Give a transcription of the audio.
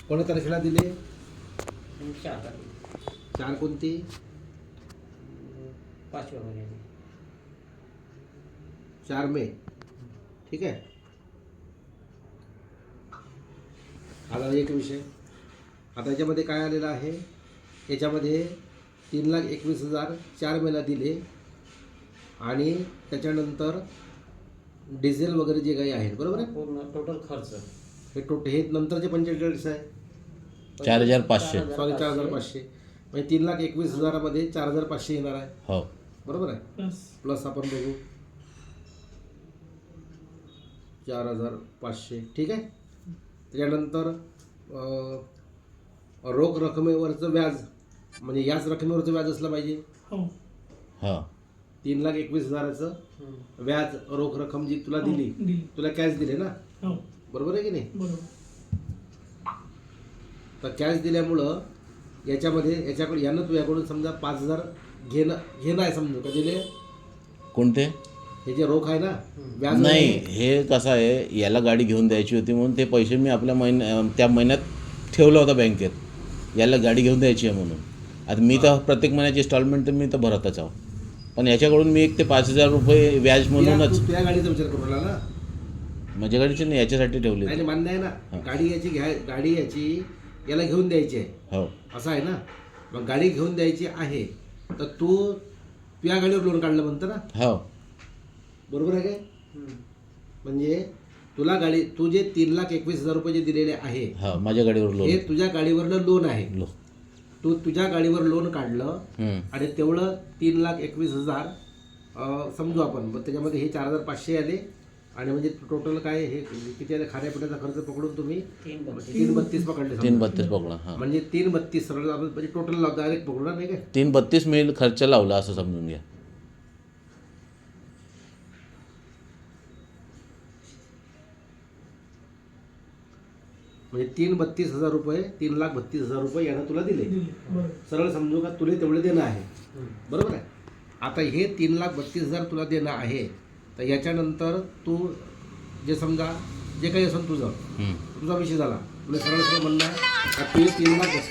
कोणत्या तारखेला दिले? 4 4 कोणती? 5व्या महिन्याची 4 मे. ठीक आहे. आला एक विषय. आता याच्यामध्ये काय आलेलं आहे? याच्यामध्ये 3,21,000 4 मेला दिले आणि त्याच्यानंतर डिझेल वगैरे जे काही आहे, बरोबर आहे. पूर्ण टोटल खर्च हे नंतरचे 45 आहे. 4,500. सॉरी 4,500. म्हणजे 3,21,000 4,500 येणार आहे. हो. बरोबर आहे. प्लस आपण बघू 4,500. ठीक आहे. त्याच्यानंतर रोख रकमेवरचं व्याज, म्हणजे याच रकमेवरचं व्याज असलं पाहिजे. हो. 3,21,000 व्याज रोख रक्कम जी तुला दिली, तुला कॅश दिले ना, बरोबर आहे की नाही. तर कॅश दिल्यामुळं याच्याकडे यानं तुझ्याकडून समजा 5,000 घेणं आहे, समजू का दिले. कोणते? हे जे रोख आहे ना, व्याज नाही, हे कसं आहे, याला गाडी घेऊन द्यायची होती म्हणून ते पैसे मी आपल्या त्या महिन्यात ठेवलं होतं बँकेत. याला गाडी घेऊन द्यायची आहे म्हणून. आता मी तर प्रत्येक महिन्याची इन्स्टॉलमेंट तर मी तर भरतच आहो, पण याच्याकडून मी एक ते 5,000 रुपये व्याज म्हणूनच. तुझ्या गाडीचा विचार करू राहिला ना. माझ्या गाडीची नाही, याच्यासाठी ठेवली. नाही मान्य आहे ना. गाडी याची याला घेऊन द्यायची आहे. हो. असं आहे ना. मग गाडी घेऊन द्यायची आहे तर तू तुझ्या गाडीवर लोन काढलं म्हणतं ना. हो. बरोबर आहे काय. म्हणजे तू जे 3,21,000 रुपये जे दिलेले आहे, हा, माझ्या गाडीवर लोन. हे तुझ्या गाडीवरलं लोन आहे. तू तुझ्या गाडीवर लोन काढलं आणि तेवढं 3,21,000 समजू आपण. मग त्याच्यामध्ये हे 4,500 आले आणि म्हणजे टोटल काय हे किती आले? खाण्यापिण्याचा खर्च पकडून तुम्ही 3,32 पकडले. 3,32 पकडा. हा, म्हणजे 3,32 सरळ म्हणजे टोटल डायरेक्ट पकडू ना, नाही काय. 3,32 मी खर्च लावला असं समजून घ्या. म्हणजे 3,32,000 रुपये 3,32,000 रुपये यानं तुला दिले. सरळ समजू का, तुला तेवढे देणं आहे. बरोबर आहे. आता हे 3,32,000 तुला देणं आहे. तर याच्यानंतर तू जे समजा जे काही असेल तुझा विषय झाला, तुला सरळ म्हणणं आहे का, तुझे